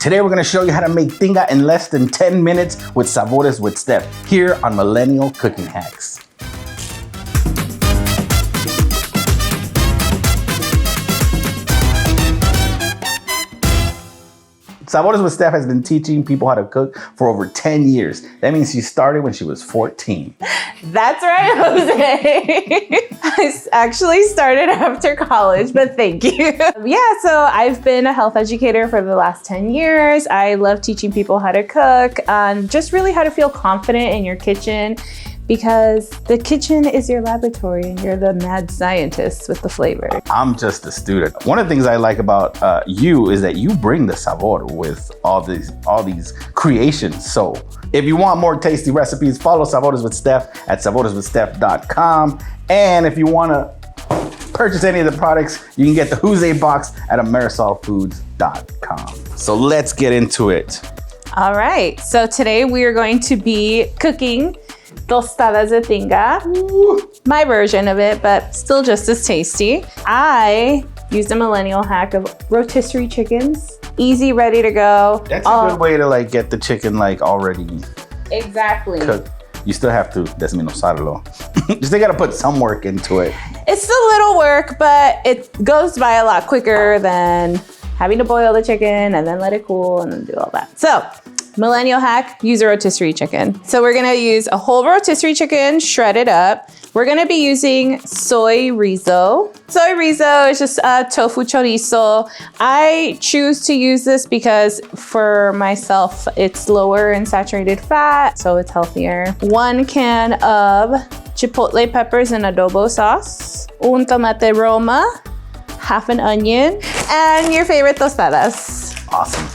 Today we're gonna show you how to make tinga in less than 10 minutes with Sabores with Steph here on Millennial Cooking Hacks. Sabores with Steph has been teaching people how to cook for over 10 years. That means she started when she was 14. That's right, Jose. I actually started after college, but thank you. Yeah, so I've been a health educator for the last 10 years. I love teaching people how to cook and just really how to feel confident in your kitchen, because the kitchen is your laboratory and you're the mad scientist with the flavor. I'm just a student. One of the things I like about you is that you bring the sabor with all these creations. So if you want more tasty recipes, follow Sabores with Steph at saboreswithsteph.com. And if you want to purchase any of the products, you can get the Jose box at amerisolfoods.com. So let's get into it. All right, so today we are going to be cooking tostadas de tinga. My version of it, but still just as tasty. I used a millennial hack of rotisserie chickens. Easy, ready to go. That's a good way to get the chicken already exactly cooked. You still have to desmenuzarlo. You still gotta put some work into it. It's a little work, but it goes by a lot quicker than having to boil the chicken and then let it cool and then do all that. So, millennial hack, use a rotisserie chicken. So we're gonna use a whole rotisserie chicken, shredded up. We're gonna be using soy rizo. Soy rizo is just a tofu chorizo. I choose to use this because for myself, it's lower in saturated fat, so it's healthier. 1 can of chipotle peppers and adobo sauce, un tomate roma, half an onion, and your favorite tostadas. Awesome.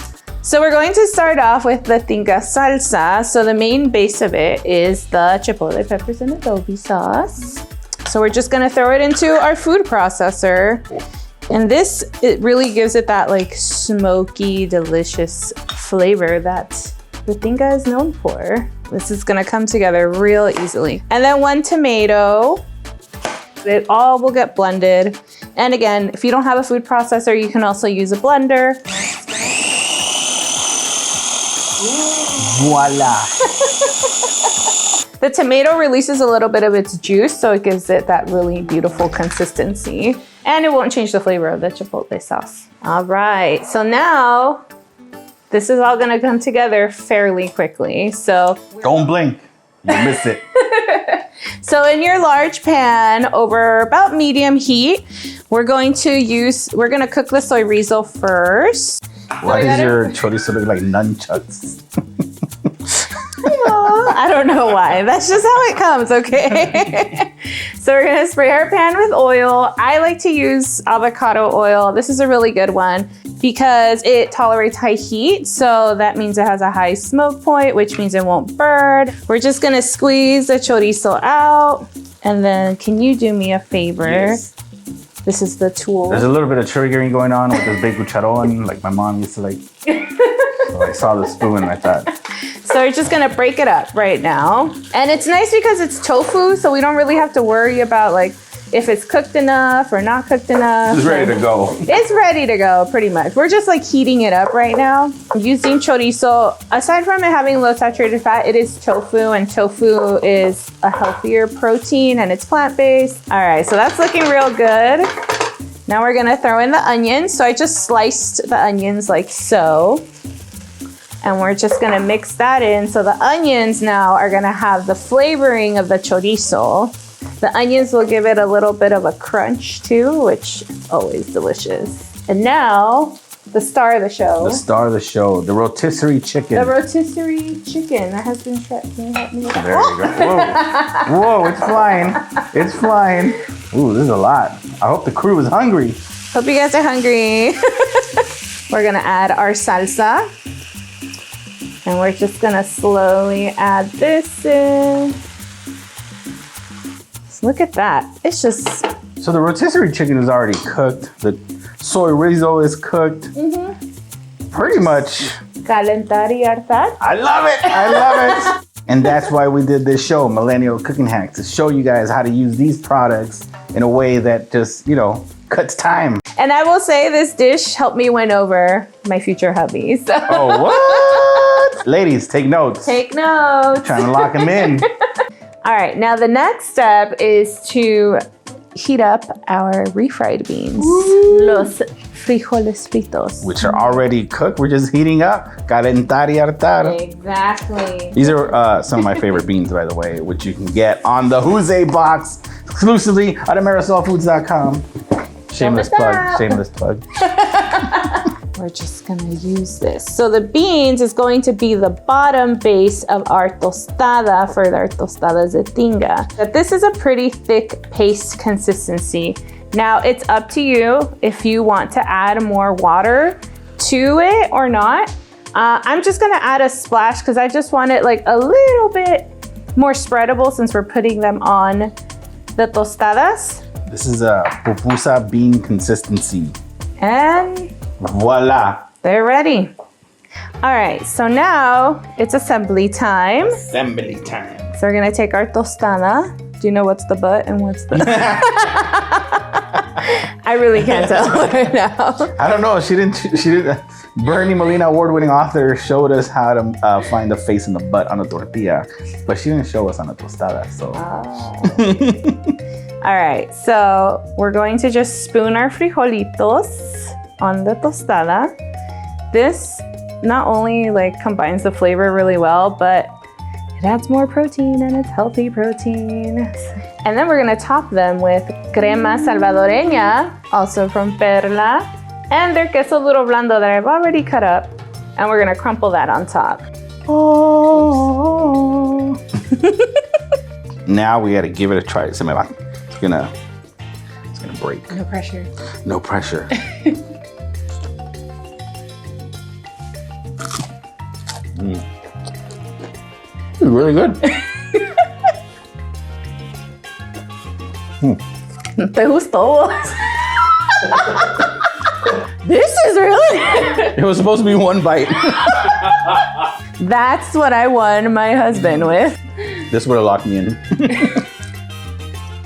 So we're going to start off with the tinga salsa. So the main base of it is the chipotle peppers and adobo sauce. So we're just gonna throw it into our food processor. And this, it really gives it that smoky, delicious flavor that the tinga is known for. This is gonna come together real easily. And then 1 tomato. It all will get blended. And again, if you don't have a food processor, you can also use a blender. Voila. The tomato releases a little bit of its juice, so it gives it that really beautiful consistency. And it won't change the flavor of the chipotle sauce. All right, so now this is all gonna come together fairly quickly. So don't blink, you miss it. So in your large pan, over about medium heat, we're gonna cook the soy rizo first. Why does your chorizo look like nunchucks? I don't know why. That's just how it comes, okay? So we're gonna spray our pan with oil. I like to use avocado oil. This is a really good one because it tolerates high heat. So that means it has a high smoke point, which means it won't burn. We're just gonna squeeze the chorizo out. And then can you do me a favor? Yes. This is the tool. There's a little bit of triggering going on with this big cucharon, like my mom used to So I saw the spoon and I thought. So we're just gonna break it up right now. And it's nice because it's tofu, so we don't really have to worry about if it's cooked enough or not cooked enough. It's ready to go. It's ready to go, pretty much. We're just heating it up right now. I'm using chorizo. Aside from it having low saturated fat, it is tofu, and tofu is a healthier protein and it's plant-based. All right, so that's looking real good. Now we're gonna throw in the onions. So I just sliced the onions like so. And we're just gonna mix that in. So the onions now are gonna have the flavoring of the chorizo. The onions will give it a little bit of a crunch too, which is always delicious. And now, the star of the show. The star of the show, the rotisserie chicken. The rotisserie chicken that has been shredded. Can you help me with that? There you go. Whoa. Whoa, it's flying. It's flying. Ooh, this is a lot. I hope the crew is hungry. Hope you guys are hungry. We're gonna add our salsa. And we're just gonna slowly add this in. So look at that. It's just... So the rotisserie chicken is already cooked. The soy rizo is cooked. Pretty much. Calentar y hartar. I love it. I love it. And that's why we did this show, Millennial Cooking Hacks, to show you guys how to use these products in a way that just, cuts time. And I will say this dish helped me win over my future hubby. So. Oh, what? Ladies, take notes. Take notes. Trying to lock them in. All right, now the next step is to heat up our refried beans. Ooh. Los frijoles fritos. Which are already cooked. We're just heating up. Calentar y hartar. Exactly. These are some of my favorite beans, by the way, which you can get on the Jose box exclusively at AmerisolFoods.com. Shameless plug. Shameless plug. We're just gonna use this. So the beans is going to be the bottom base of our tostada for our tostadas de tinga. But this is a pretty thick paste consistency. Now it's up to you if you want to add more water to it or not. I'm just gonna add a splash because I just want it like a little bit more spreadable since we're putting them on the tostadas. This is a pupusa bean consistency. And voila. They're ready. All right, so now it's assembly time. Assembly time. So we're gonna take our tostada. Do you know what's the butt and what's the... I really can't tell right now. I don't know, she didn't. Bernie Molina, award-winning author, showed us how to find the face and the butt on a tortilla, but she didn't show us on a tostada, so. All right, so we're going to just spoon our frijolitos on the tostada. This not only like combines the flavor really well, but it adds more protein and it's healthy protein. And then we're gonna top them with crema salvadoreña, also from Perla, and their queso duro blando that I've already cut up. And we're gonna crumple that on top. Oh. Now we gotta give it a try. It's gonna break. No pressure. No pressure. It's really good. ¿Te gustó? This is really It was supposed to be one bite. That's what I won my husband with. This would have locked me in.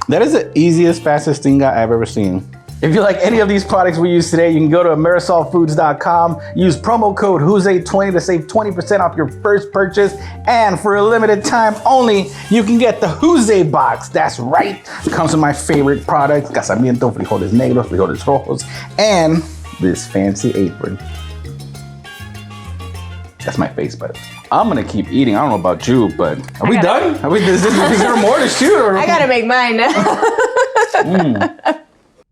That is the easiest, fastest tinga I've ever seen. If you like any of these products we use today, you can go to AmerisolFoods.com, use promo code HUZE20 to save 20% off your first purchase. And for a limited time only, you can get the Huze box. That's right. It comes with my favorite products, casamiento, frijoles negros, frijoles rojos, and this fancy apron. That's my face, but I'm gonna keep eating. I don't know about you, but are we done? Is there more to shoot? Or? I gotta make mine now.